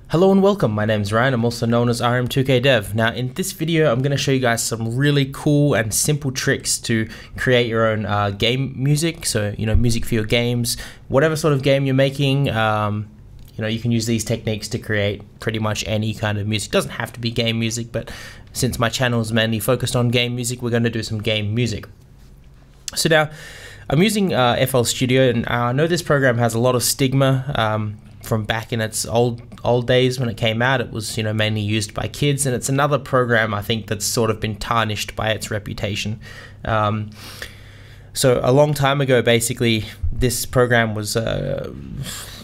Hello and welcome, my name's Ryan, I'm also known as RM2KDev. Now in this video I'm going to show you guys some really cool and simple tricks to create your own game music. So, music for your games, whatever sort of game you're making, you can use these techniques to create pretty much any kind of music. It doesn't have to be game music, but since my channel is mainly focused on game music, we're going to do some game music. So now, I'm using FL Studio, and I know this program has a lot of stigma from back in its old days when it came out. It was mainly used by kids, and it's another program I think that's sort of been tarnished by its reputation. So a long time ago, basically, this program was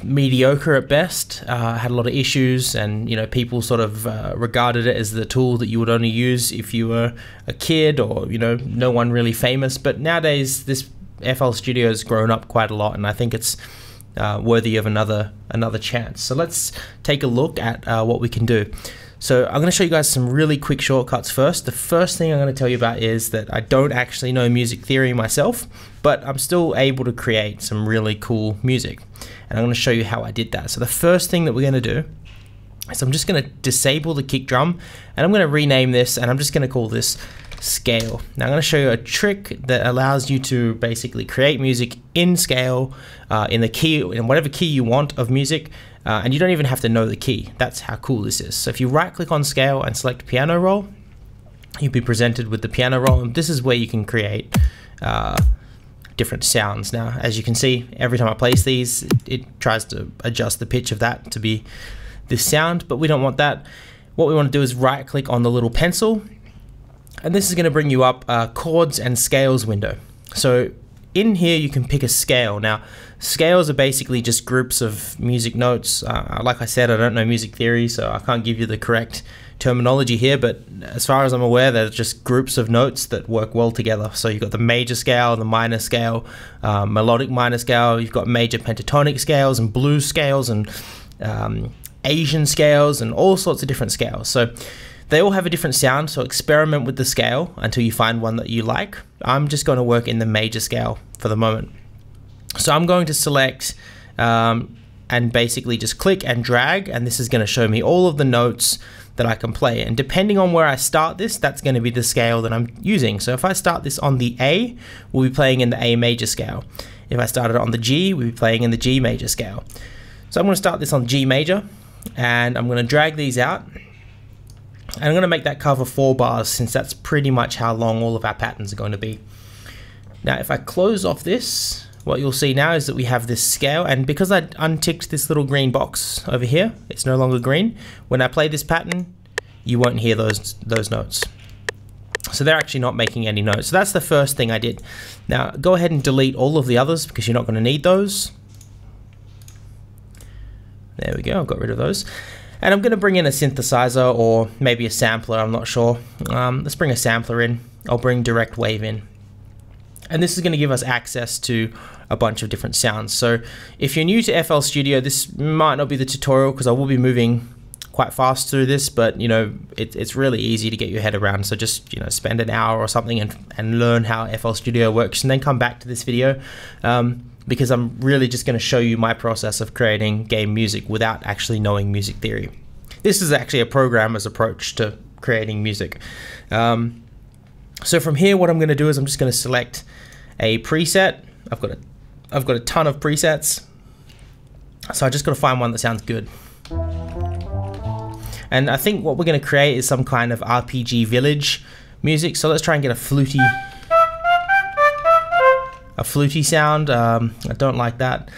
mediocre at best, had a lot of issues, and people sort of regarded it as the tool that you would only use if you were a kid or no one really famous. But nowadays this FL Studio has grown up quite a lot, and I think it's worthy of another chance. So let's take a look at what we can do. So I'm going to show you guys some really quick shortcuts first. The first thing I'm going to tell you about is that I don't actually know music theory myself, but I'm still able to create some really cool music, and I'm going to show you how I did that. So the first thing that we're going to do is I'm just going to disable the kick drum, and I'm going to rename this, and I'm just going to call this scale. Now I'm going to show you a trick that allows you to basically create music in scale, in the key, in whatever key you want of music, and you don't even have to know the key. That's how cool this is. So if you right click on scale and select piano roll, you'll be presented with the piano roll, and this is where you can create different sounds. Now as you can see, every time I place these, it tries to adjust the pitch of that to be this sound, but we don't want that. What we want to do is right click on the little pencil, and this is going to bring you up chords and scales window. So in here you can pick a scale. Now scales are basically just groups of music notes. Like I said, I don't know music theory, so I can't give you the correct terminology here, but as far as I'm aware, they're just groups of notes that work well together. So you've got the major scale, the minor scale, melodic minor scale, you've got major pentatonic scales and blues scales and Asian scales and all sorts of different scales. So they all have a different sound, so experiment with the scale until you find one that you like. I'm just going to work in the major scale for the moment. So I'm going to select and basically just click and drag, and this is going to show me all of the notes that I can play. And depending on where I start this, that's going to be the scale that I'm using. So if I start this on the A, we'll be playing in the A major scale. If I started on the G, we'll be playing in the G major scale. So I'm going to start this on G major, and I'm going to drag these out. And I'm going to make that cover 4 bars, since that's pretty much how long all of our patterns are going to be. Now if I close off this, what you'll see now is that we have this scale, and because I unticked this little green box over here, it's no longer green. When I play this pattern, you won't hear those notes. So they're actually not making any notes. So that's the first thing I did. Now go ahead and delete all of the others, because you're not going to need those. There we go, I've got rid of those. And I'm going to bring in a synthesizer or maybe a sampler, I'm not sure. Let's bring a sampler in. I'll bring direct wave in. And this is going to give us access to a bunch of different sounds. So if you're new to FL Studio, this might not be the tutorial, because I will be moving quite fast through this, but it's really easy to get your head around. So just spend an hour or something and learn how FL Studio works, and then come back to this video. Because I'm really just going to show you my process of creating game music without actually knowing music theory. This is actually a programmer's approach to creating music. So from here, what I'm going to do is I'm just going to select a preset. I've got a ton of presets, so I just got to find one that sounds good. And I think what we're going to create is some kind of RPG village music. So let's try and get a fluty sound. I don't like that.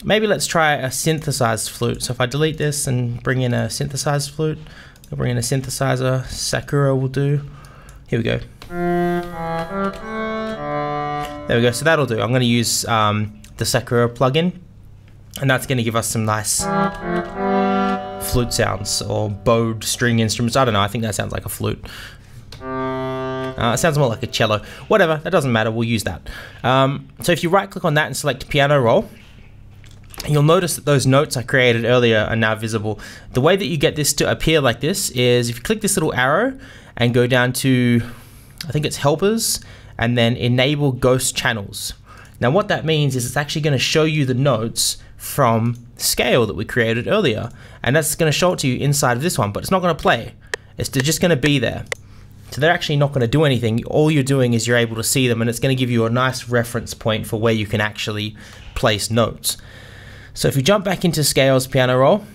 Maybe let's try a synthesized flute. So if I delete this and bring in a synthesized flute, I'll bring in a synthesizer. Sakura will do. Here we go. There we go. So that'll do. I'm going to use the Sakura plugin, and that's going to give us some nice flute sounds or bowed string instruments. I don't know. I think that sounds like a flute. It sounds more like a cello. Whatever, that doesn't matter, we'll use that. So if you right click on that and select piano roll, you'll notice that those notes I created earlier are now visible. The way that you get this to appear like this is if you click this little arrow and go down to, I think it's helpers, and then enable ghost channels. Now what that means is it's actually going to show you the notes from scale that we created earlier, and that's going to show it to you inside of this one, but it's not going to play. It's just going to be there. So they're actually not going to do anything. All you're doing is you're able to see them, and it's going to give you a nice reference point for where you can actually place notes. So if you jump back into Scale's piano roll,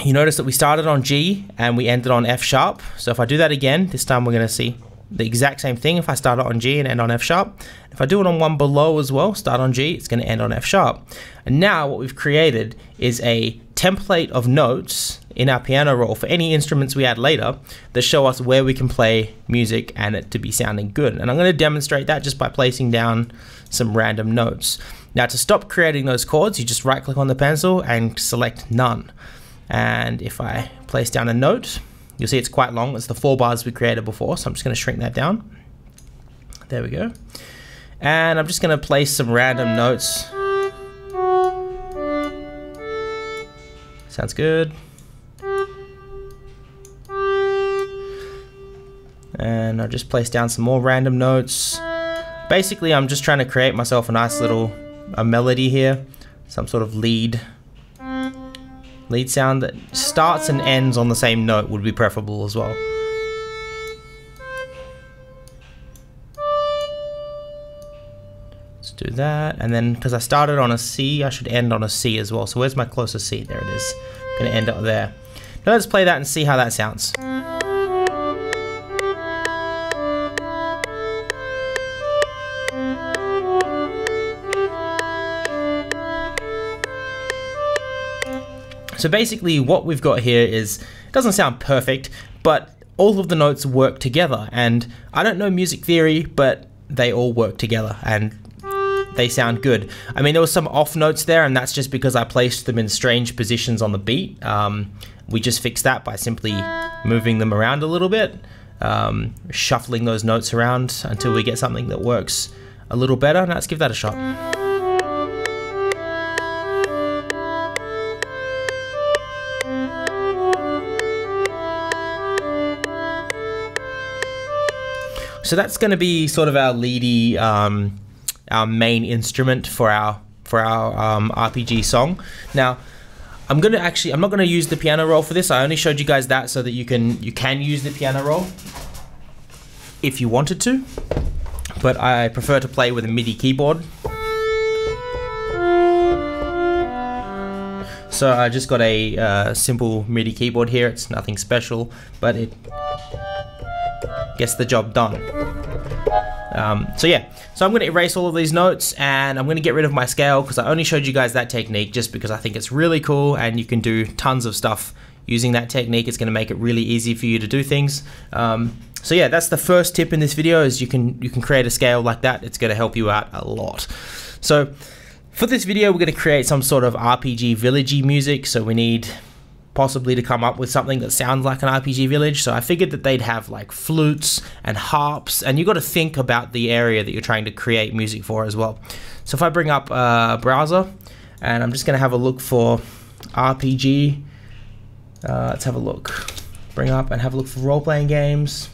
you notice that we started on G and we ended on F sharp. So if I do that again, this time we're going to see the exact same thing. If I start it on G and end on F sharp, if I do it on one below as well, start on G, it's going to end on F sharp. And now what we've created is a template of notes in our piano roll for any instruments we add later that show us where we can play music and it to be sounding good. And I'm going to demonstrate that just by placing down some random notes. Now to stop creating those chords, you just right click on the pencil and select none. And if I place down a note, you'll see it's quite long. It's the 4 bars we created before, so I'm just going to shrink that down. There we go. And I'm just going to place some random notes. Sounds good. And I'll just place down some more random notes. Basically, I'm just trying to create myself a nice little melody here, some sort of lead sound that starts and ends on the same note would be preferable as well. Let's do that, and then because I started on a C, I should end on a C as well. So where's my closest C? There it is. I'm gonna end up there. Now let's play that and see how that sounds. So basically what we've got here is, it doesn't sound perfect, but all of the notes work together, and I don't know music theory, but they all work together and they sound good. I mean, there was some off notes there, and that's just because I placed them in strange positions on the beat. We just fixed that by simply moving them around a little bit, shuffling those notes around until we get something that works a little better. Now let's give that a shot. So that's going to be sort of our leady, our main instrument for our RPG song. Now, I'm not going to use the piano roll for this. I only showed you guys that so that you can use the piano roll if you wanted to, but I prefer to play with a MIDI keyboard. So I just got a simple MIDI keyboard here. It's nothing special, but it gets the job done. So yeah, so I'm going to erase all of these notes, and I'm going to get rid of my scale because I only showed you guys that technique just because I think it's really cool, and you can do tons of stuff using that technique. It's going to make it really easy for you to do things. So yeah, that's the first tip in this video, is you can create a scale like that. It's going to help you out a lot. So for this video, we're going to create some sort of RPG villagey music. So we need possibly to come up with something that sounds like an RPG village. So I figured that they'd have like flutes and harps, and you got to think about the area that you're trying to create music for as well. So if I bring up a browser, and I'm just going to have a look for RPG, let's have a look. Bring up and have a look for role-playing games.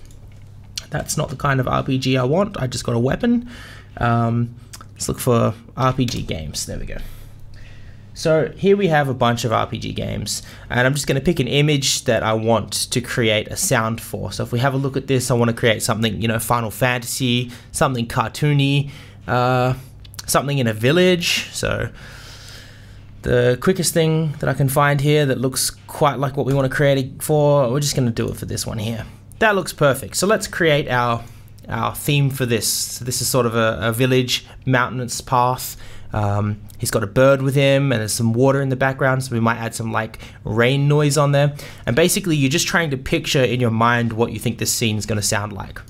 That's not the kind of RPG I want. I just got a weapon. Let's look for RPG games. There we go. So here we have a bunch of RPG games, and I'm just going to pick an image that I want to create a sound for. So if we have a look at this, I want to create something, you know, Final Fantasy, something cartoony, something in a village. So the quickest thing that I can find here that looks quite like what we want to create it for, we're just going to do it for this one here. That looks perfect. So let's create our theme for this. So this is sort of a village mountainous path. He's got a bird with him, and there's some water in the background, so we might add some like rain noise on there. And basically you're just trying to picture in your mind what you think this scene is going to sound like.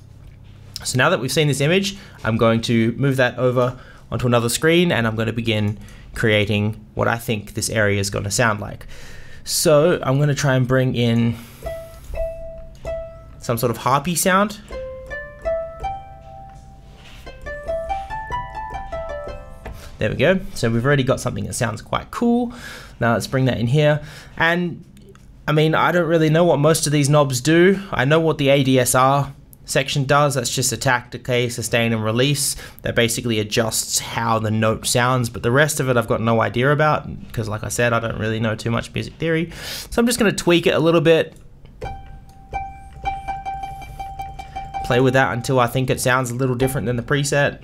So now that we've seen this image, I'm going to move that over onto another screen, and I'm going to begin creating what I think this area is going to sound like. So I'm going to try and bring in some sort of harpy sound. There we go. So we've already got something that sounds quite cool. Now let's bring that in here. And I mean, I don't really know what most of these knobs do. I know what the ADS are. section does. That's just attack, decay, sustain, and release. That basically adjusts how the note sounds, but the rest of it I've got no idea about, because like I said, I don't really know too much music theory. So I'm just going to tweak it a little bit, play with that until I think it sounds a little different than the preset.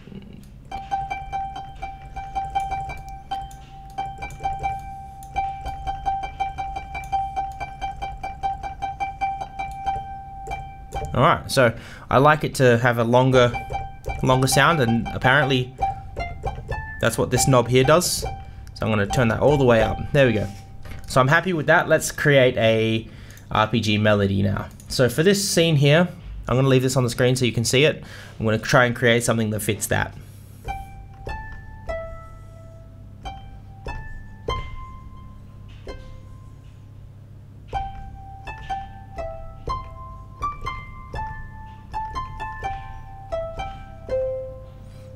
Alright, so I like it to have a longer sound, and apparently that's what this knob here does. So I'm going to turn that all the way up. There we go. So I'm happy with that. Let's create a RPG melody now. So for this scene here, I'm going to leave this on the screen so you can see it. I'm going to try and create something that fits that.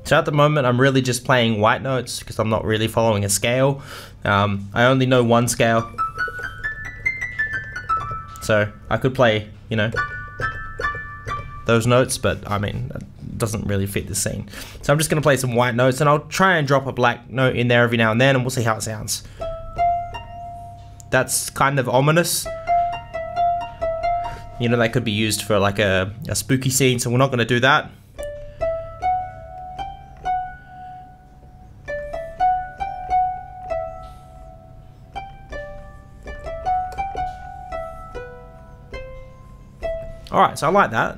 So at the moment I'm really just playing white notes because I'm not really following a scale. I only know one scale, so I could play, you know, those notes, but I mean, it doesn't really fit the scene. So I'm just going to play some white notes, and I'll try and drop a black note in there every now and then, and we'll see how it sounds. That's kind of ominous. You know, that could be used for like a spooky scene, so we're not going to do that. Alright, so I like that.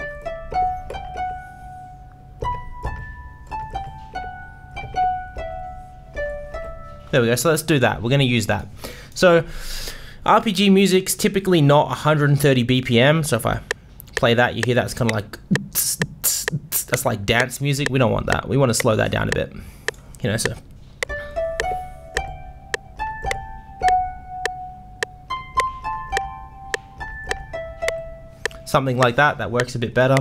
There we go, so let's do that. We're going to use that. So, RPG music's typically not 130 BPM, so if I play that, you hear that's kind of like, that's like dance music. We don't want that. We want to slow that down a bit. You know, so. Something like that, that works a bit better.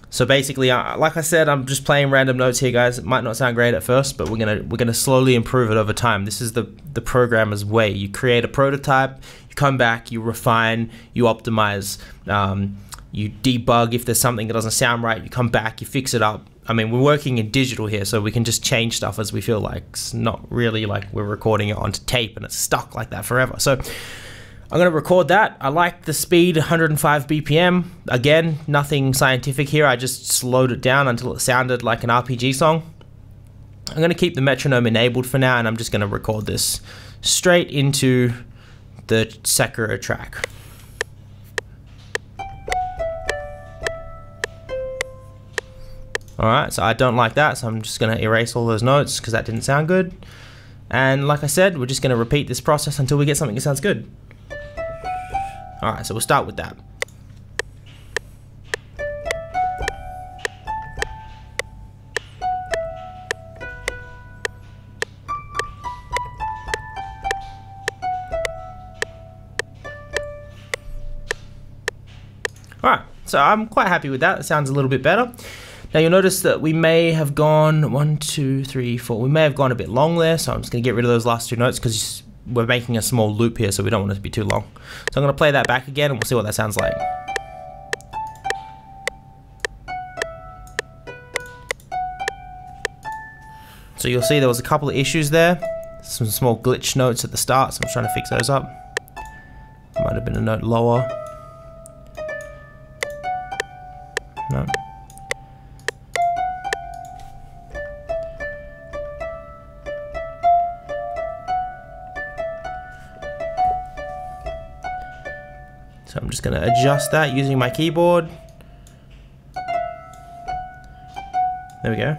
So basically, like I said, I'm just playing random notes here, guys. It might not sound great at first, but we're gonna slowly improve it over time. This is the programmer's way. You create a prototype, you come back, you refine, you optimize, you debug if there's something that doesn't sound right. You come back, you fix it up. I mean, we're working in digital here, so we can just change stuff as we feel like. It's not really like we're recording it onto tape and it's stuck like that forever. So I'm going to record that. I like the speed, 105 BPM. Again, nothing scientific here. I just slowed it down until it sounded like an RPG song. I'm going to keep the metronome enabled for now, and I'm just going to record this straight into the Sekiro track. Alright, so I don't like that, so I'm just going to erase all those notes because that didn't sound good. And like I said, we're just going to repeat this process until we get something that sounds good. Alright, so we'll start with that. Alright, so I'm quite happy with that. It sounds a little bit better. Now you'll notice that we may have gone 1, 2, 3, 4. We may have gone a bit long there, so I'm just going to get rid of those last two notes because we're making a small loop here, so we don't want it to be too long. So I'm going to play that back again, and we'll see what that sounds like. So you'll see there was a couple of issues there. Some small glitch notes at the start, so I'm trying to fix those up. Might have been a note lower. No. So I'm just going to adjust that using my keyboard. There we go.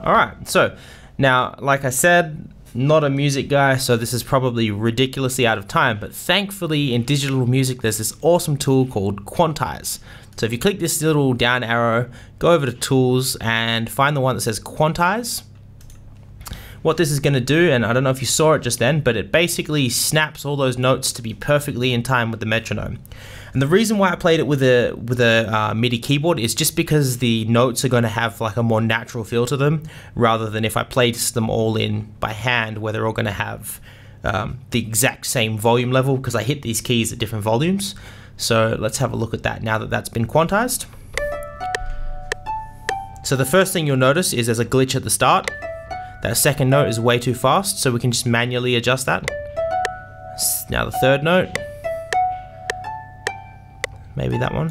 Alright, so now, like I said, not a music guy, so this is probably ridiculously out of time, but thankfully in digital music there's this awesome tool called Quantize. So if you click this little down arrow, go over to Tools and find the one that says Quantize. what this is going to do, and I don't know if you saw it just then, but it basically snaps all those notes to be perfectly in time with the metronome. And the reason why I played it with a MIDI keyboard is just because the notes are going to have like a more natural feel to them, rather than if I placed them all in by hand, where they're all going to have the exact same volume level, because I hit these keys at different volumes. So let's have a look at that now that that's been quantized. So the first thing you'll notice is there's a glitch at the start. That second note is way too fast, so we can just manually adjust that. Now the third note. Maybe that one.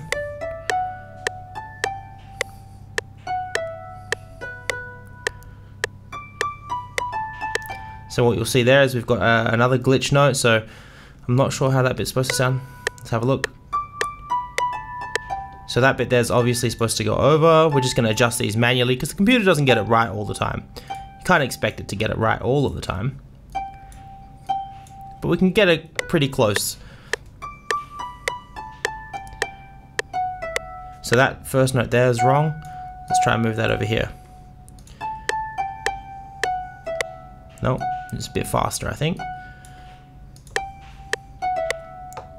So what you'll see there is we've got another glitch note, so I'm not sure how that bit's supposed to sound. Let's have a look. So that bit there's obviously supposed to go over. We're just going to adjust these manually because the computer doesn't get it right all the time. You can't expect it to get it right all of the time, but we can get it pretty close. So that first note there is wrong. Let's try and move that over here. No, it's a bit faster, I think.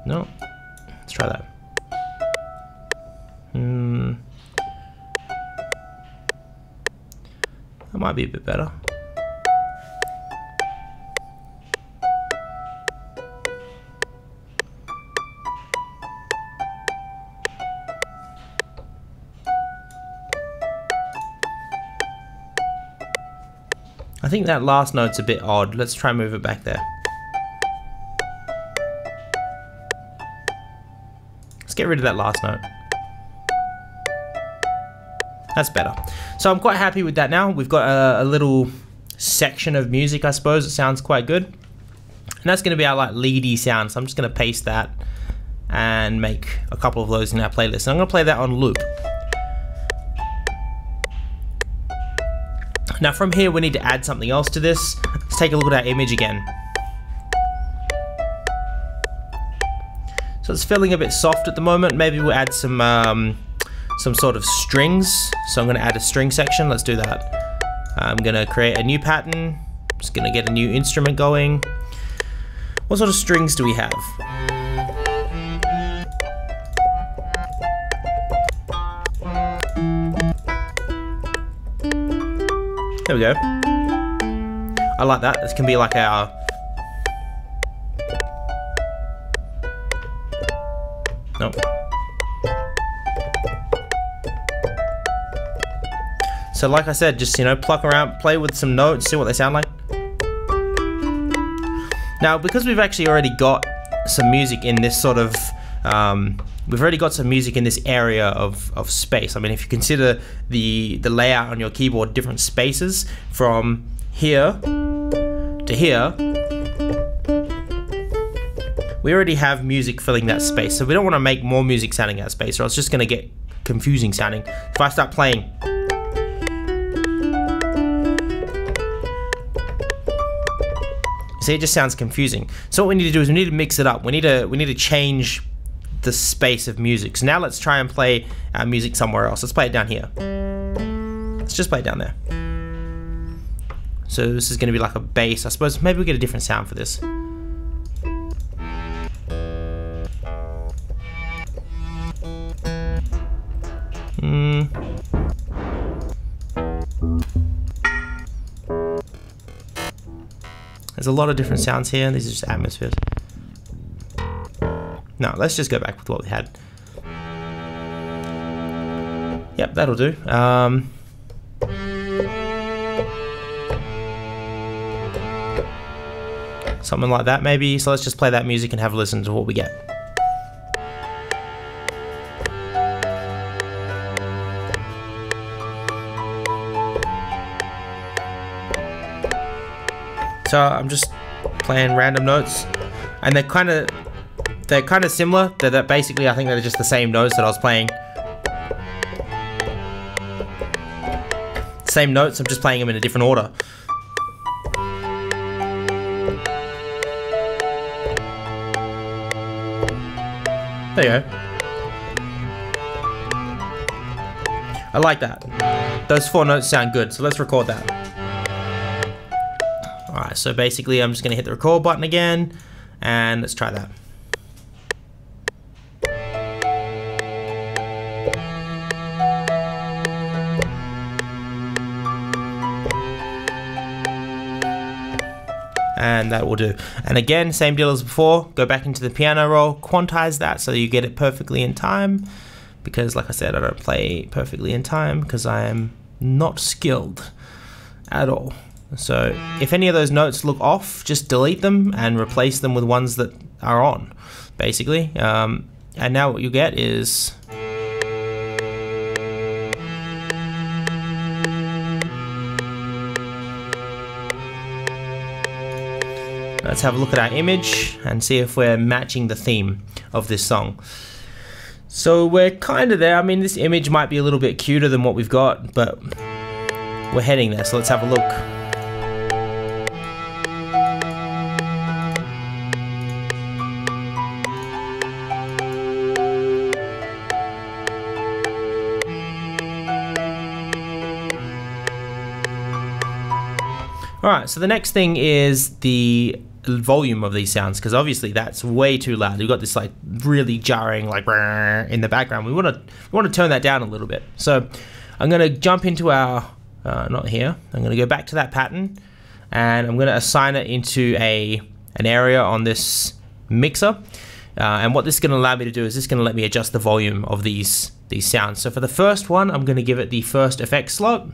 No, let's try that. That might be a bit better. I think that last note's a bit odd. Let's try and move it back there. Let's get rid of that last note. That's better. So I'm quite happy with that now. We've got a little section of music, I suppose. It sounds quite good. And that's going to be our like leady sound. So I'm just going to paste that and make a couple of those in our playlist. And I'm going to play that on loop. Now from here we need to add something else to this. Let's take a look at our image again. So it's feeling a bit soft at the moment. Maybe we'll add some sort of strings. So I'm going to add a string section. Let's do that. I'm going to create a new pattern. I'm just going to get a new instrument going. What sort of strings do we have? There we go. I like that. This can be like our... Nope. So like I said, just, you know, pluck around, play with some notes, see what they sound like. Now, because we've actually already got some music in this sort of... we've already got some music in this area of space. I mean, if you consider the layout on your keyboard, different spaces from here to here, we already have music filling that space. So we don't want to make more music sounding that space, or it's just going to get confusing sounding. If I start playing, see, it just sounds confusing. So what we need to do is we need to mix it up. We need to change the space of music. So now let's try and play our music somewhere else. Let's play it down here. Let's just play it down there. So this is going to be like a bass. I suppose maybe we'll get a different sound for this. There's a lot of different sounds here. These are just atmospheres. No, let's just go back with what we had. Yep, that'll do. Something like that maybe. So let's just play that music and have a listen to what we get. So I'm just playing random notes, and they're kind of similar. They're basically, I think they're just the same notes that I was playing. Same notes, I'm just playing them in a different order. There you go. I like that. Those 4 notes sound good, so let's record that. Alright, so basically I'm just going to hit the record button again, and let's try that. And that will do. And again, same deal as before, go back into the piano roll, quantize that so you get it perfectly in time, because like I said, I don't play perfectly in time because I am not skilled at all. So if any of those notes look off, just delete them and replace them with ones that are on, basically. And now what you get is let's have a look at our image and see if we're matching the theme of this song. So we're kind of there. I mean, this image might be a little bit cuter than what we've got, but we're heading there. So let's have a look. Alright, so the next thing is the volume of these sounds, because obviously that's way too loud. You've got this like really jarring like in the background. We want to turn that down a little bit. So I'm going to jump into our not here. I'm going to go back to that pattern, and I'm going to assign it into an area on this mixer. And what this is going to allow me to do is this is going to let me adjust the volume of these sounds. So for the first one, I'm going to give it the first effect slot,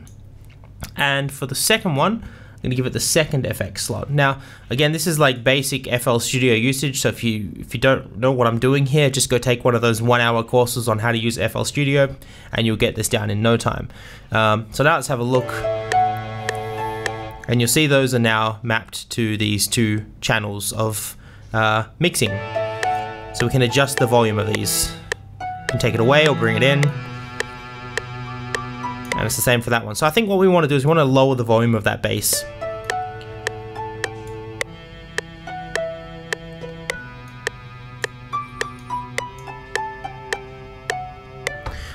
and for the second one, I'm going to give it the second effect slot. Now, again, this is like basic FL Studio usage, so if you don't know what I'm doing here, just go take one of those 1-hour courses on how to use FL Studio, and you'll get this down in no time. So now let's have a look, and you'll see those are now mapped to these two channels of mixing. So we can adjust the volume of these. You can take it away or bring it in. And it's the same for that one. So I think what we want to do is we want to lower the volume of that bass.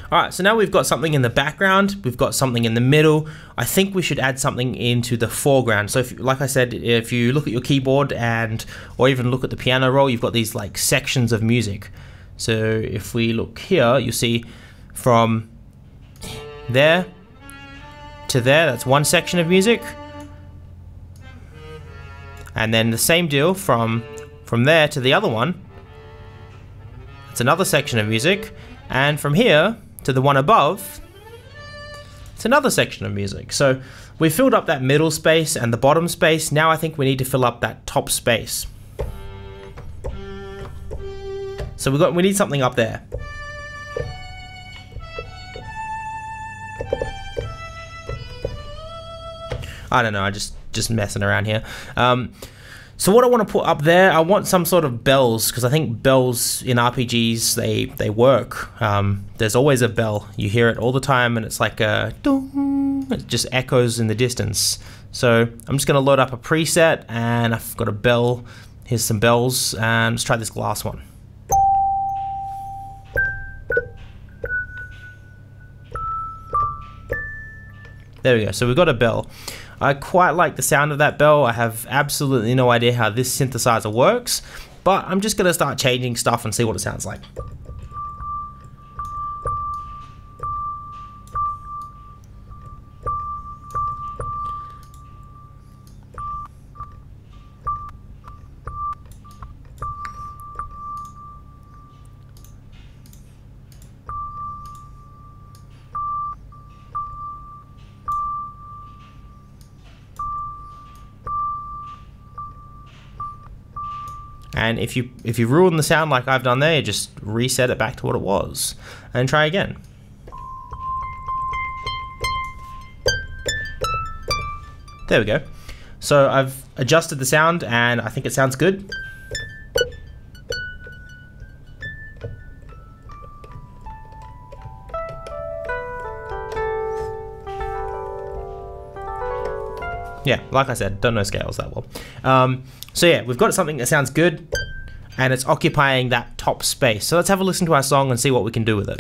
Alright, so now we've got something in the background, we've got something in the middle. I think we should add something into the foreground. So if, like I said, if you look at your keyboard or even look at the piano roll, you've got these like sections of music. So if we look here, you see from there to there, that's one section of music. And then the same deal from there to the other one, it's another section of music. And from here to the one above, it's another section of music. So we filled up that middle space and the bottom space. Now I think we need to fill up that top space. So we need something up there. I don't know, I just messing around here. So what I want to put up there, I want some sort of bells, because I think bells in RPGs, they work. There's always a bell. You hear it all the time, and it's like a dong. It just echoes in the distance. So I'm just going to load up a preset, and I've got a bell. Here's some bells, and let's try this glass one. There we go, so we've got a bell. I quite like the sound of that bell. I have absolutely no idea how this synthesizer works, but I'm just gonna start changing stuff and see what it sounds like. And if you ruin the sound like I've done there, just reset it back to what it was and try again. There we go. So I've adjusted the sound and I think it sounds good. Yeah, like I said, don't know scales that well. So yeah, we've got something that sounds good, and it's occupying that top space. So let's have a listen to our song and see what we can do with it.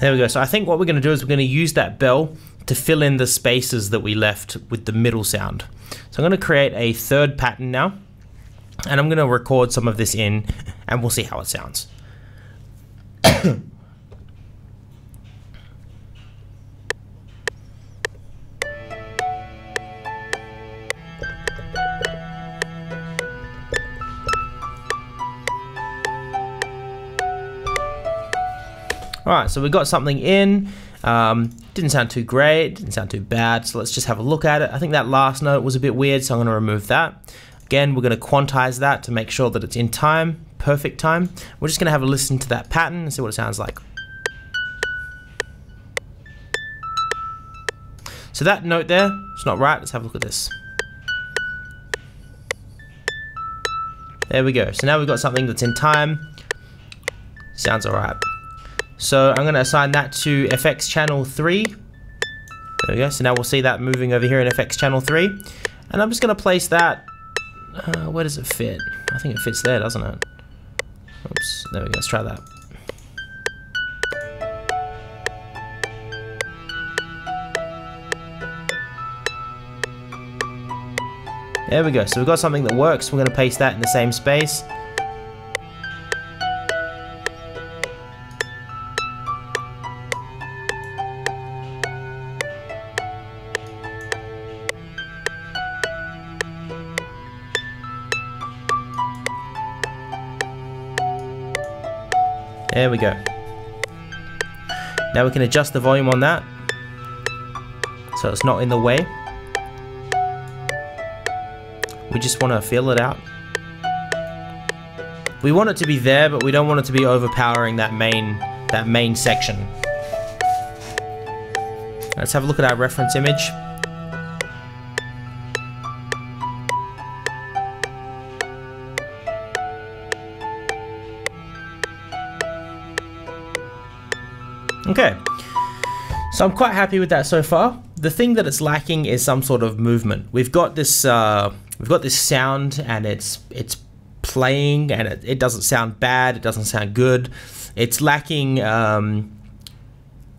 There we go. So I think what we're going to do is we're going to use that bell to fill in the spaces that we left with the middle sound. So I'm going to create a third pattern now, and I'm going to record some of this in, and we'll see how it sounds. Alright, so we got something in. Didn't sound too great, didn't sound too bad, so let's just have a look at it. I think that last note was a bit weird, so I'm going to remove that. Again, we're going to quantize that to make sure that it's in time, perfect time. We're just going to have a listen to that pattern and see what it sounds like. So that note there, it's not right. Let's have a look at this. There we go. So now we've got something that's in time. Sounds alright. So I'm going to assign that to FX channel 3. There we go. So now we'll see that moving over here in FX channel 3. And I'm just going to place that, where does it fit? I think it fits there, doesn't it? Oops, there we go. Let's try that. There we go. So we've got something that works. We're going to paste that in the same space. There we go. Now we can adjust the volume on that so it's not in the way. We just want to feel it out. We want it to be there, but we don't want it to be overpowering that main section. Let's have a look at our reference image. Okay, so I'm quite happy with that so far. The thing that it's lacking is some sort of movement. We've got this sound, and it's playing, and it doesn't sound bad. It doesn't sound good. It's lacking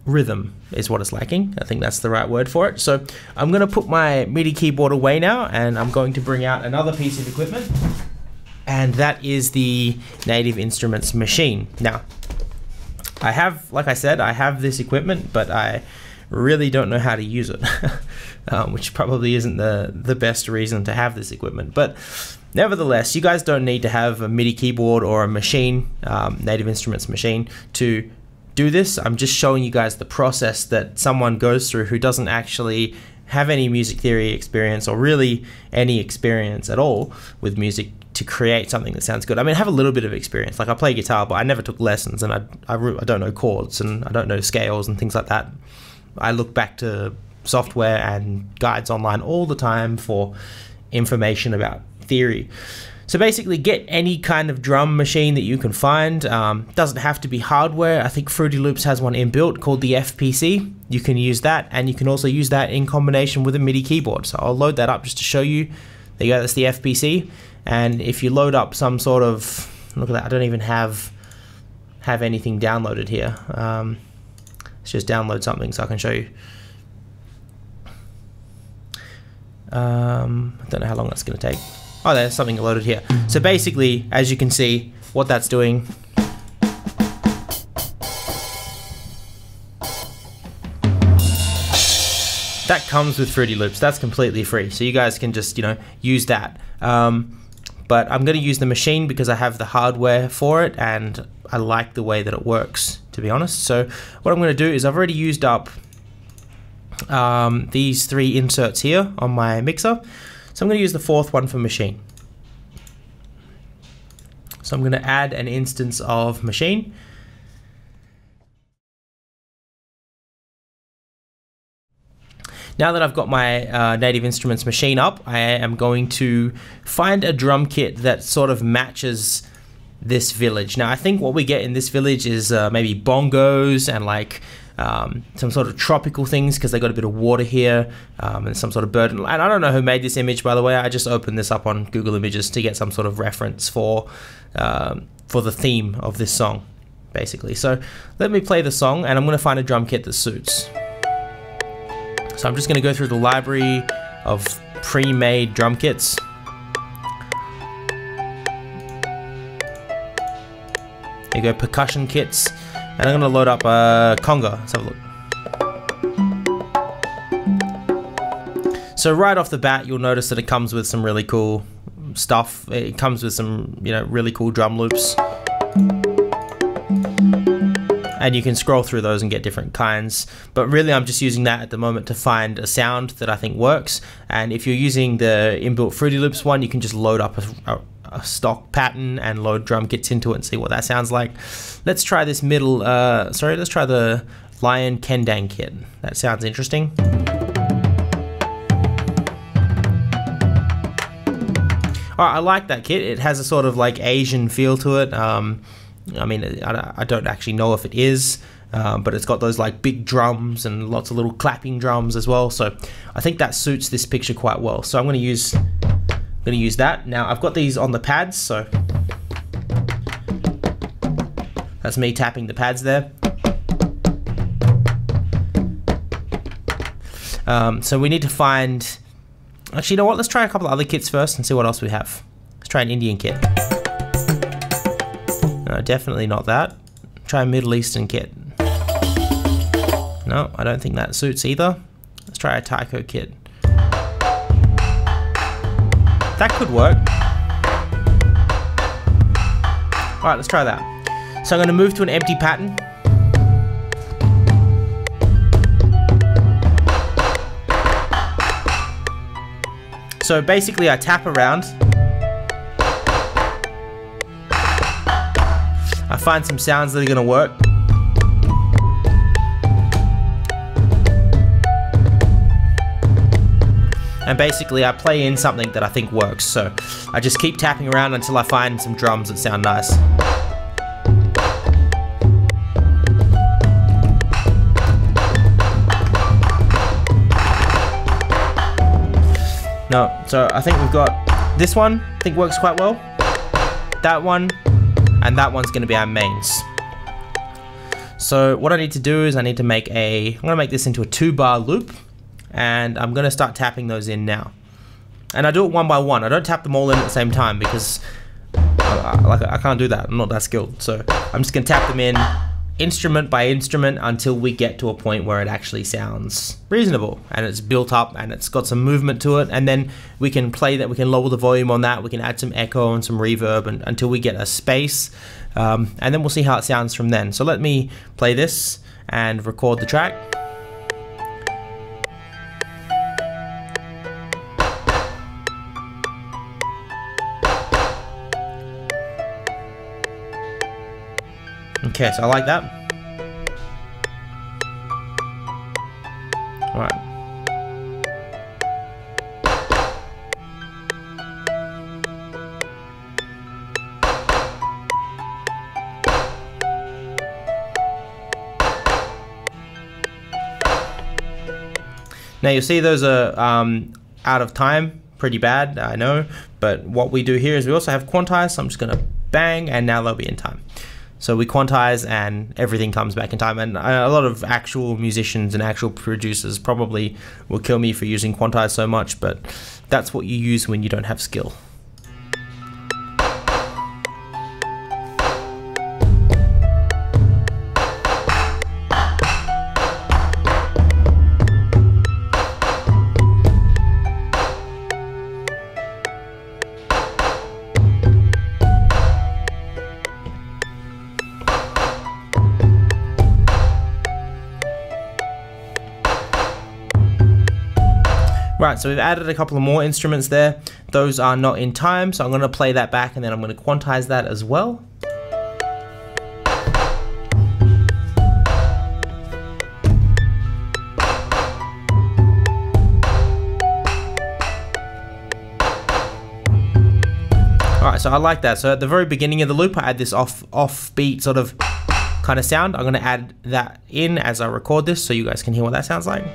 rhythm, is what it's lacking. I think that's the right word for it. So I'm going to put my MIDI keyboard away now, and I'm going to bring out another piece of equipment, and that is the Native Instruments machine. Now, I have, like I said, I have this equipment, but I really don't know how to use it, which probably isn't the best reason to have this equipment. But nevertheless, you guys don't need to have a MIDI keyboard or a machine, Native Instruments machine, to do this. I'm just showing you guys the process that someone goes through who doesn't actually have any music theory experience, or really any experience at all with music, to create something that sounds good. I mean, I have a little bit of experience. Like, I play guitar, but I never took lessons, and I don't know chords, and I don't know scales and things like that. I look back to software and guides online all the time for information about theory. So basically, get any kind of drum machine that you can find. Doesn't have to be hardware. I think Fruity Loops has one inbuilt called the FPC. You can use that, and you can also use that in combination with a MIDI keyboard. So I'll load that up just to show you. There you go, that's the FPC. And if you load up some sort of, look at that, I don't even have anything downloaded here. Let's just download something so I can show you. I don't know how long that's going to take. Oh, there's something loaded here. So basically, as you can see, what that's doing, that comes with Fruity Loops. That's completely free, so you guys can just, use that. But I'm going to use the machine because I have the hardware for it, and I like the way that it works, to be honest. So what I'm going to do is, I've already used up these 3 inserts here on my mixer, so I'm going to use the 4th one for machine. So I'm going to add an instance of machine. Now that I've got my Native Instruments machine up, I am going to find a drum kit that sort of matches this village. Now, I think what we get in this village is maybe bongos and like some sort of tropical things, because they got a bit of water here, and some sort of bird. And I don't know who made this image, by the way. I just opened this up on Google Images to get some sort of reference for the theme of this song. basically. So let me play the song, and I'm going to find a drum kit that suits. So I'm just going to go through the library of pre-made drum kits. There you go, percussion kits, and I'm going to load up a conga. Let's have a look. So right off the bat, you'll notice that it comes with some really cool stuff. It comes with some, you know, really cool drum loops. And you can scroll through those and get different kinds. But really, I'm just using that at the moment to find a sound that I think works. And if you're using the inbuilt Fruity Loops one, you can just load up a stock pattern and load drum kits into it and see what that sounds like. Let's try this let's try the Lion Kendang kit. That sounds interesting. Alright, I like that kit. It has a sort of like Asian feel to it. I mean, I don't actually know if it is, but it's got those like big drums and lots of little clapping drums as well. So I think that suits this picture quite well. So I'm going to use that. Now I've got these on the pads, so that's me tapping the pads there. So we need to find. Actually, you know what? Let's try a couple of other kits first and see what else we have. Let's try an Indian kit. No, definitely not that. Try a Middle Eastern kit. No, I don't think that suits either. Let's try a taiko kit. That could work. Alright, let's try that. So I'm going to move to an empty pattern. So basically I tap around. I find some sounds that are going to work. And basically I play in something that I think works. So I just keep tapping around until I find some drums that sound nice. No, so I think we've got this one, I think works quite well. That one, and that one's going to be our mains. So what I need to do is I'm going to make this into a 2-bar loop, and I'm going to start tapping those in now. And I do it one by one. I don't tap them all in at the same time because I can't do that. I'm not that skilled. So I'm just going to tap them in instrument by instrument until we get to a point where it actually sounds reasonable and it's built up and it's got some movement to it, and then we can play that, we can lower the volume on that, we can add some echo and some reverb until we get a space, and then we'll see how it sounds from then. So let me play this and record the track. Okay, so I like that. All right. Now you'll see those are out of time, pretty bad, I know, but what we do here is we also have quantize, so I'm just gonna bang, and now they'll be in time. So we quantize and everything comes back in time, and a lot of actual musicians and actual producers probably will kill me for using quantize so much, but that's what you use when you don't have skill. Right, so we've added a couple of more instruments there. Those are not in time, so I'm going to play that back and then I'm going to quantize that as well. Alright, so I like that. So at the very beginning of the loop, I add this offbeat sort of kind of sound. I'm going to add that in as I record this so you guys can hear what that sounds like.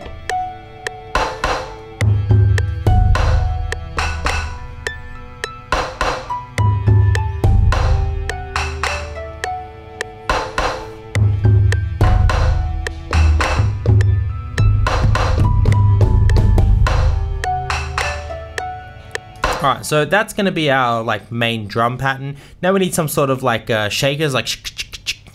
Alright, so that's going to be our like main drum pattern. Now we need some sort of like shakers, like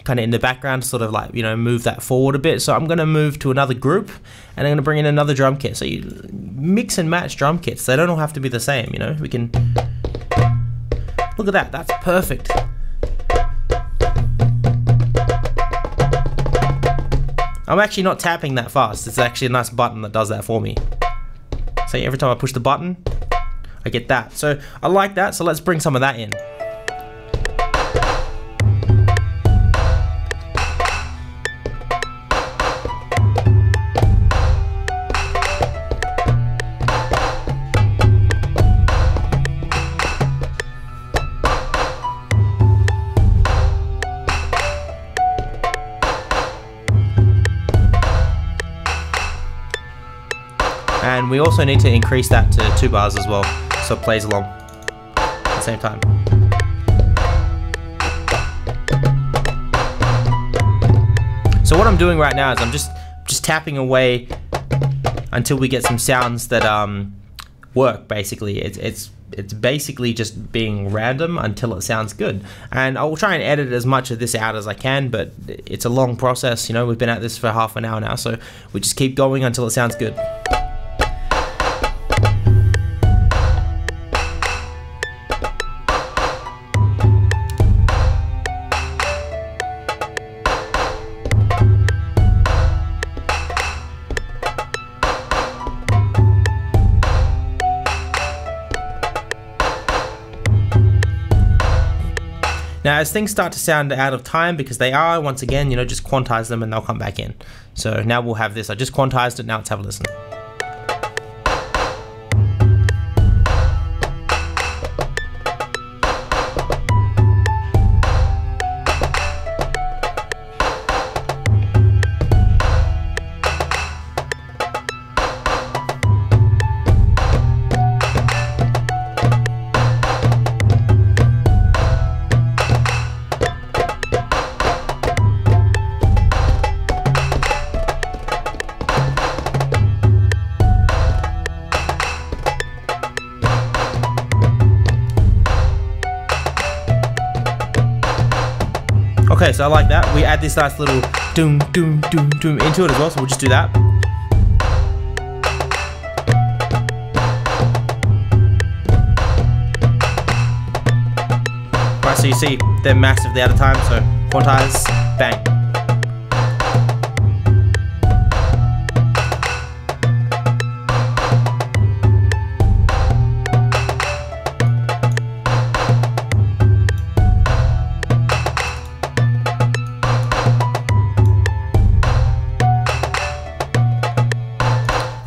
kind of in the background, sort of like, you know, move that forward a bit. So I'm going to move to another group and I'm going to bring in another drum kit. So you mix and match drum kits. They don't all have to be the same, you know. We can, look at that, that's perfect. I'm actually not tapping that fast. It's actually a nice button that does that for me. So every time I push the button, I get that. So I like that, so let's bring some of that in. And we also need to increase that to 2 bars as well, so it plays along at the same time. So what I'm doing right now is I'm just tapping away until we get some sounds that work. Basically, it's basically just being random until it sounds good. And I will try and edit as much of this out as I can, but it's a long process. You know, we've been at this for half an hour now, so we just keep going until it sounds good. Now, as things start to sound out of time, because they are, once again, you know, just quantize them and they'll come back in. So now we'll have this. I just quantized it, now let's have a listen. Okay, so I like that. We add this nice little doom, doom, doom, doom into it as well, so we'll just do that. Right, so you see they're massive the other time, so quantize, bang.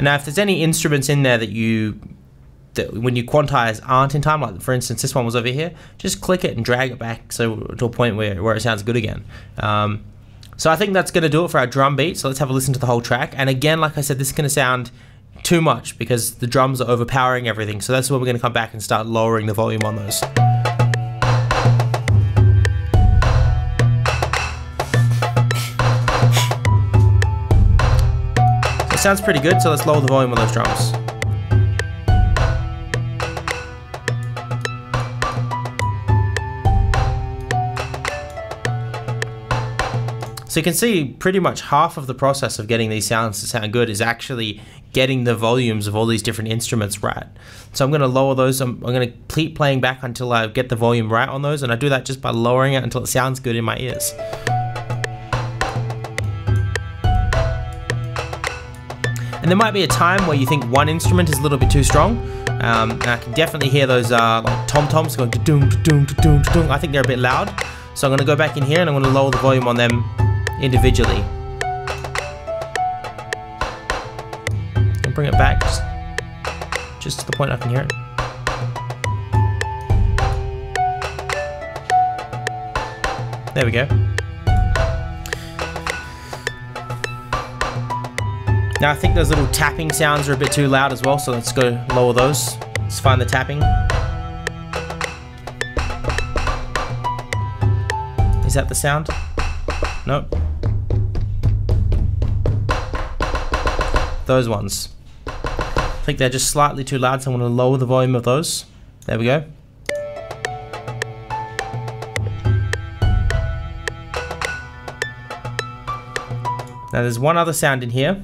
Now, if there's any instruments in there that when you quantize aren't in time, like for instance this one was over here, just click it and drag it back so to a point where it sounds good again. So I think that's going to do it for our drum beat. So let's have a listen to the whole track. And again, like I said, this is going to sound too much because the drums are overpowering everything. So that's where we're going to come back and start lowering the volume on those. Sounds pretty good, so let's lower the volume on those drums. So you can see pretty much half of the process of getting these sounds to sound good is actually getting the volumes of all these different instruments right. So I'm going to lower those. I'm going to keep playing back until I get the volume right on those, and I do that just by lowering it until it sounds good in my ears. And there might be a time where you think one instrument is a little bit too strong. And I can definitely hear those like tom-toms going da-doom, da-doom, da-doom, da-doom. I think they're a bit loud. So I'm going to go back in here and I'm going to lower the volume on them individually. And bring it back just to the point I can hear it. There we go. Now I think those little tapping sounds are a bit too loud as well, so let's go lower those. Let's find the tapping. Is that the sound? Nope. Those ones. I think they're just slightly too loud, so I'm going to lower the volume of those. There we go. Now there's one other sound in here.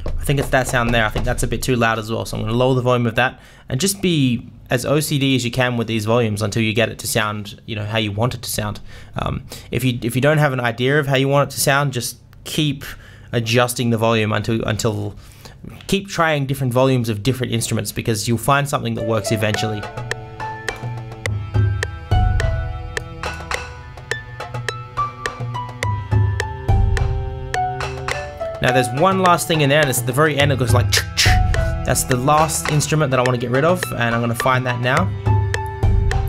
I think it's that sound there. I think that's a bit too loud as well. So I'm going to lower the volume of that and just be as OCD as you can with these volumes until you get it to sound, you know, how you want it to sound. If you don't have an idea of how you want it to sound, just keep adjusting the volume until keep trying different volumes of different instruments, because you'll find something that works eventually. Now there's one last thing in there, and it's at the very end. It goes like ch-ch. That's the last instrument that I want to get rid of, and I'm going to find that now.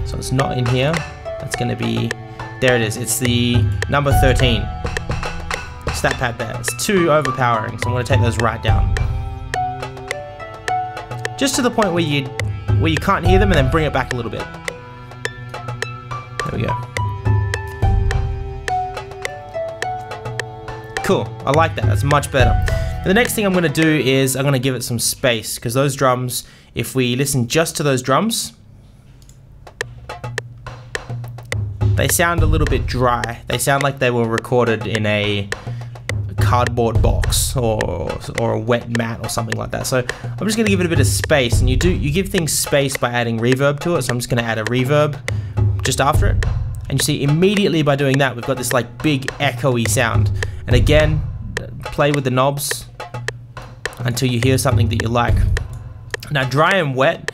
So it's not in here. That's going to be, there it is. It's the number 13. It's that pad there. It's too overpowering, so I'm going to take those right down. Just to the point where you can't hear them, and then bring it back a little bit. There we go. Cool, I like that, that's much better. And the next thing I'm going to do is I'm going to give it some space, because those drums, if we listen just to those drums, they sound a little bit dry. They sound like they were recorded in a cardboard box or a wet mat or something like that. So I'm just going to give it a bit of space, and you give things space by adding reverb to it. So I'm just going to add a reverb just after it. And you see, immediately by doing that, we've got this like big echoey sound. And again, play with the knobs until you hear something that you like. Now, dry and wet,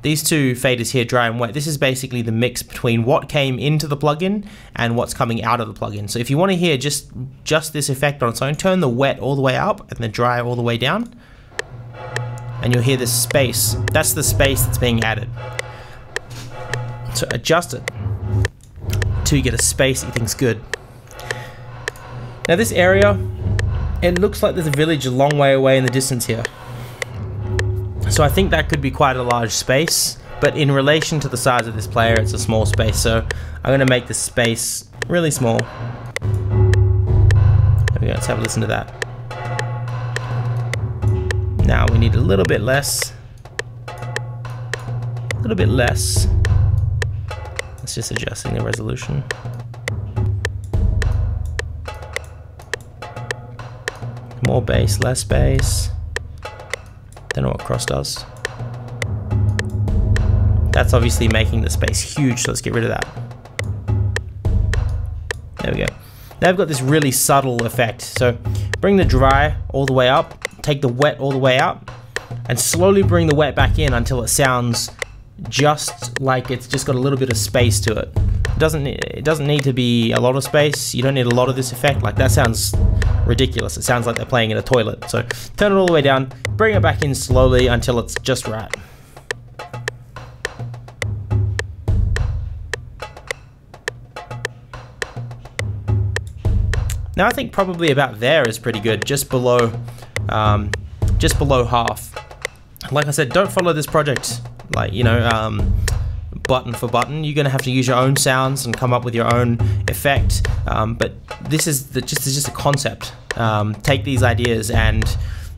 these two faders here, dry and wet, this is basically the mix between what came into the plugin and what's coming out of the plugin. So if you want to hear just this effect on its own, turn the wet all the way up and the dry all the way down, and you'll hear this space. That's the space that's being added. So adjust it until you get a space that you think's good. Now this area, it looks like there's a village a long way away in the distance here. So I think that could be quite a large space, but in relation to the size of this player, it's a small space. So I'm going to make the space really small. There we go, let's have a listen to that. Now we need a little bit less. A little bit less. It's just adjusting the resolution. More bass, less bass. Don't know what cross does. That's obviously making the space huge, so let's get rid of that. There we go. Now I've got this really subtle effect. So bring the dry all the way up, take the wet all the way up, and slowly bring the wet back in until it sounds just like it's just got a little bit of space to it. It doesn't need to be a lot of space. You don't need a lot of this effect. Like, that sounds ridiculous. It sounds like they're playing in a toilet. So turn it all the way down, bring it back in slowly until it's just right. Now I think probably about there is pretty good, just below half. Like I said, don't follow this project like, you know, button for button. You're gonna have to use your own sounds and come up with your own effect. But this is just a concept. Take these ideas and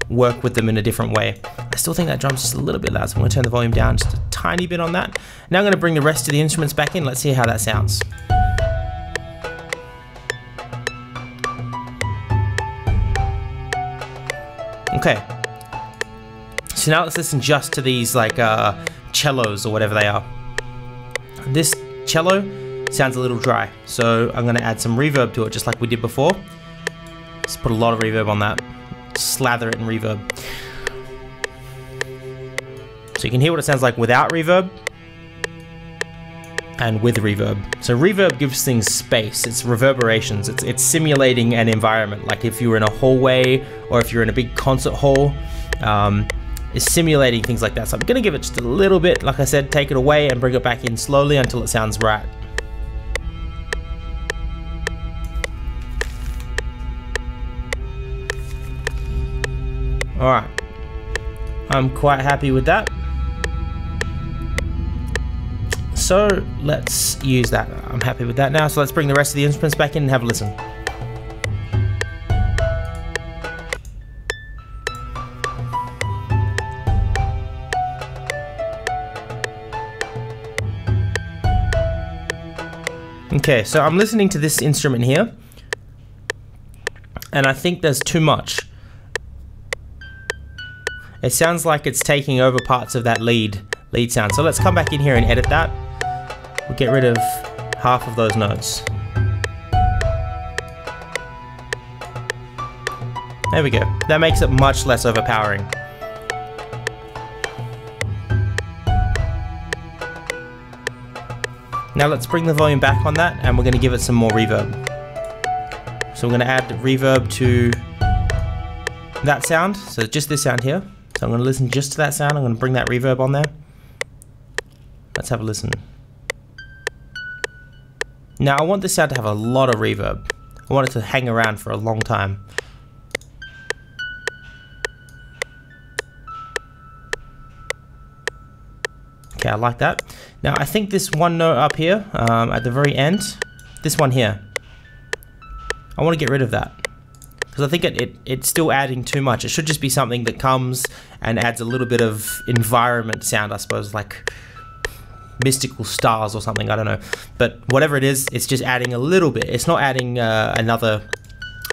work with them in a different way. I still think that drum's just a little bit loud, so I'm gonna turn the volume down just a tiny bit on that. Now I'm gonna bring the rest of the instruments back in. Let's see how that sounds. Okay. So now let's listen just to these like cellos or whatever they are. This cello sounds a little dry, so I'm going to add some reverb to it just like we did before. Just put a lot of reverb on that. Slather it in reverb. So you can hear what it sounds like without reverb and with reverb. So reverb gives things space. It's reverberations. It's simulating an environment. Like if you were in a hallway or if you're in a big concert hall, is simulating things like that. So I'm gonna give it just a little bit, like I said, take it away and bring it back in slowly until it sounds right. All right, I'm quite happy with that. So let's use that. I'm happy with that now. So let's bring the rest of the instruments back in and have a listen. Okay, so I'm listening to this instrument here, and I think there's too much. It sounds like it's taking over parts of that lead sound. So let's come back in here and edit that. We'll get rid of half of those notes. There we go. That makes it much less overpowering. Now let's bring the volume back on that, and we're going to give it some more reverb. So we're going to add reverb to that sound, so just this sound here. So I'm going to listen just to that sound. I'm going to bring that reverb on there. Let's have a listen. Now I want this sound to have a lot of reverb. I want it to hang around for a long time. Okay, I like that. Now I think this one note up here, at the very end, this one here, I want to get rid of that. Because I think it's still adding too much. It should just be something that comes and adds a little bit of environment sound, I suppose, like mystical stars or something, I don't know. But whatever it is, it's just adding a little bit. It's not adding another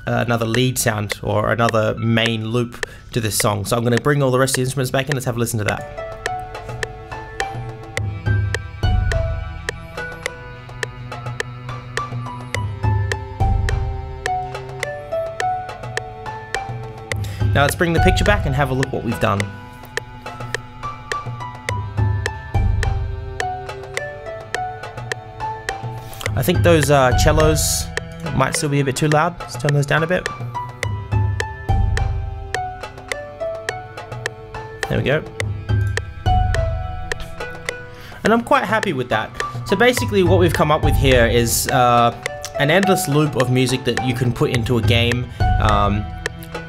lead sound or another main loop to this song. So I'm going to bring all the rest of the instruments back in. Let's have a listen to that. Now let's bring the picture back and have a look what we've done. I think those cellos might still be a bit too loud. Let's turn those down a bit. There we go. And I'm quite happy with that. So basically what we've come up with here is an endless loop of music that you can put into a game.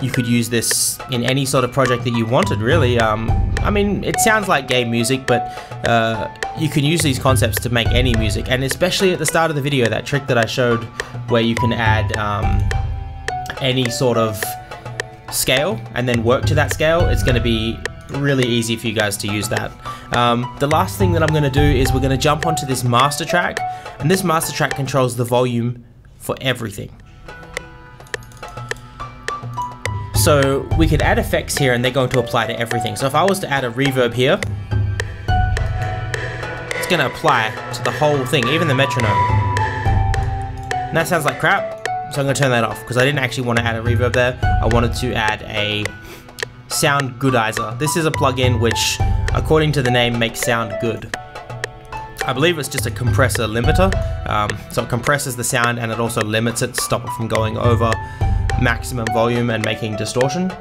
You could use this in any sort of project that you wanted, really. I mean, it sounds like game music, but you can use these concepts to make any music. And especially at the start of the video, that trick that I showed where you can add any sort of scale and then work to that scale, it's going to be really easy for you guys to use that. The last thing that I'm going to do is we're going to jump onto this master track, and this master track controls the volume for everything. So we could add effects here and they're going to apply to everything. So if I was to add a reverb here, it's going to apply to the whole thing, even the metronome. And that sounds like crap, so I'm going to turn that off because I didn't actually want to add a reverb there. I wanted to add a sound goodizer. This is a plugin which, according to the name, makes sound good. I believe it's just a compressor limiter. So it compresses the sound and it also limits it to stop it from going over maximum volume and making distortion.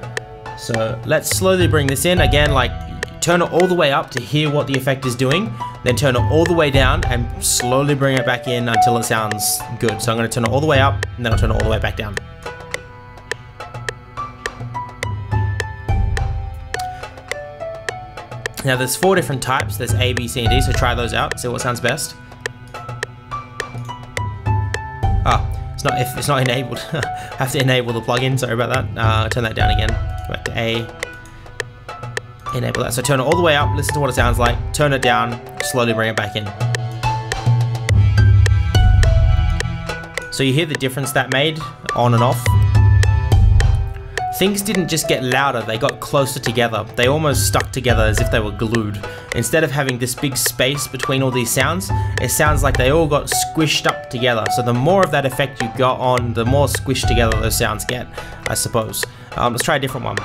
So let's slowly bring this in again, like turn it all the way up to hear what the effect is doing, then turn it all the way down and slowly bring it back in until it sounds good. So I'm going to turn it all the way up and then I'll turn it all the way back down. Now there's 4 different types. There's A, B, C, and D, so try those out, see what sounds best. It's not enabled. I have to enable the plugin, sorry about that. Turn that down again. Go back to A. Enable that. So turn it all the way up, listen to what it sounds like, turn it down, slowly bring it back in. So you hear the difference that made, on and off. Things didn't just get louder, they got closer together. They almost stuck together as if they were glued. Instead of having this big space between all these sounds, it sounds like they all got squished up together. So the more of that effect you got on, the more squished together those sounds get, I suppose. Let's try a different one.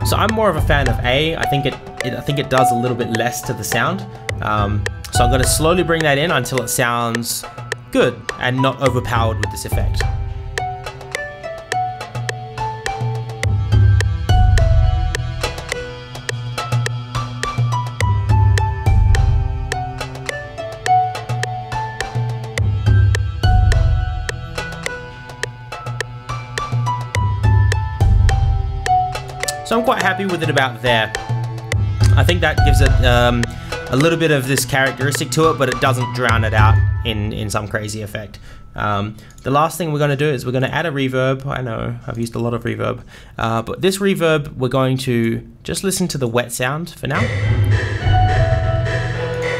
So I'm more of a fan of A. I think it does a little bit less to the sound. So I'm going to slowly bring that in until it sounds good and not overpowered with this effect. So I'm quite happy with it about there. I think that gives it a little bit of this characteristic to it, but it doesn't drown it out in some crazy effect. The last thing we're going to do is we're going to add a reverb. I know I've used a lot of reverb, but this reverb, we're going to just listen to the wet sound for now.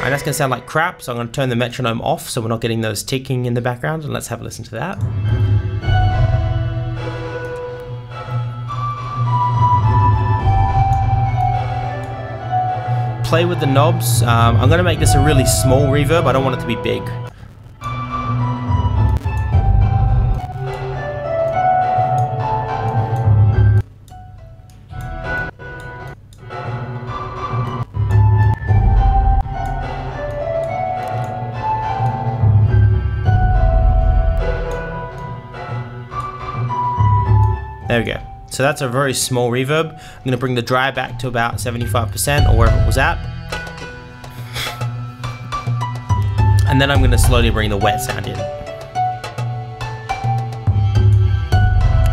And that's going to sound like crap, so I'm going to turn the metronome off so we're not getting those ticking in the background, and let's have a listen to that. Play with the knobs. I'm going to make this a really small reverb. I don't want it to be big. There we go. So that's a very small reverb. I'm going to bring the dry back to about 75% or wherever it was at. And then I'm going to slowly bring the wet sound in.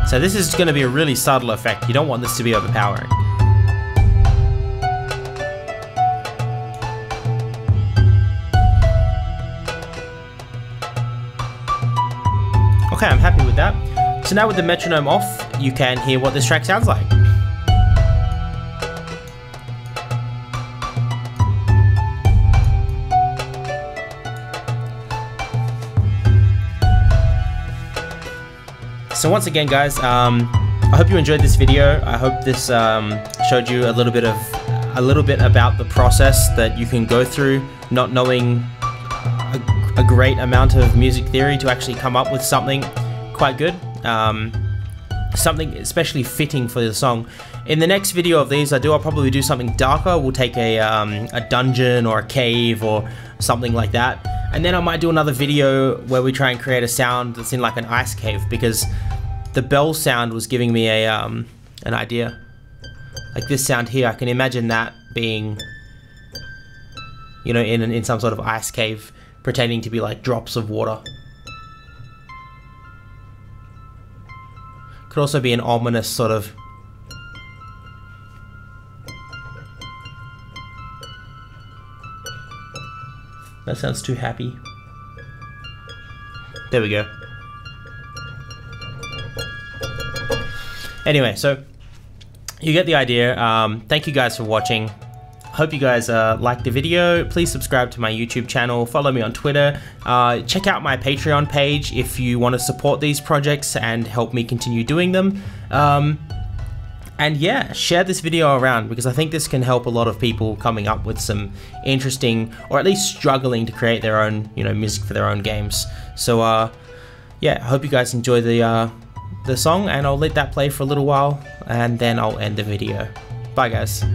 So this is going to be a really subtle effect. You don't want this to be overpowering. Okay, I'm happy with that. So now with the metronome off, you can hear what this track sounds like. So once again, guys, I hope you enjoyed this video. I hope this showed you a little bit about the process that you can go through, not knowing a great amount of music theory to actually come up with something quite good. Something especially fitting for the song. In the next video of these I'll probably do something darker. We'll take a dungeon or a cave or something like that, and then I might do another video where we try and create a sound that's in like an ice cave, because the bell sound was giving me an idea. Like this sound here, I can imagine that being, you know, in some sort of ice cave, pretending to be like drops of water. Could also be an ominous sort of... That sounds too happy. There we go. Anyway, so you get the idea. Thank you guys for watching. Hope you guys liked the video. Please subscribe to my YouTube channel, follow me on Twitter, check out my Patreon page if you want to support these projects and help me continue doing them. And yeah, share this video around, because I think this can help a lot of people coming up with some interesting, or at least struggling to create their own, you know, music for their own games. So yeah, I hope you guys enjoy the song, and I'll let that play for a little while and then I'll end the video. Bye guys.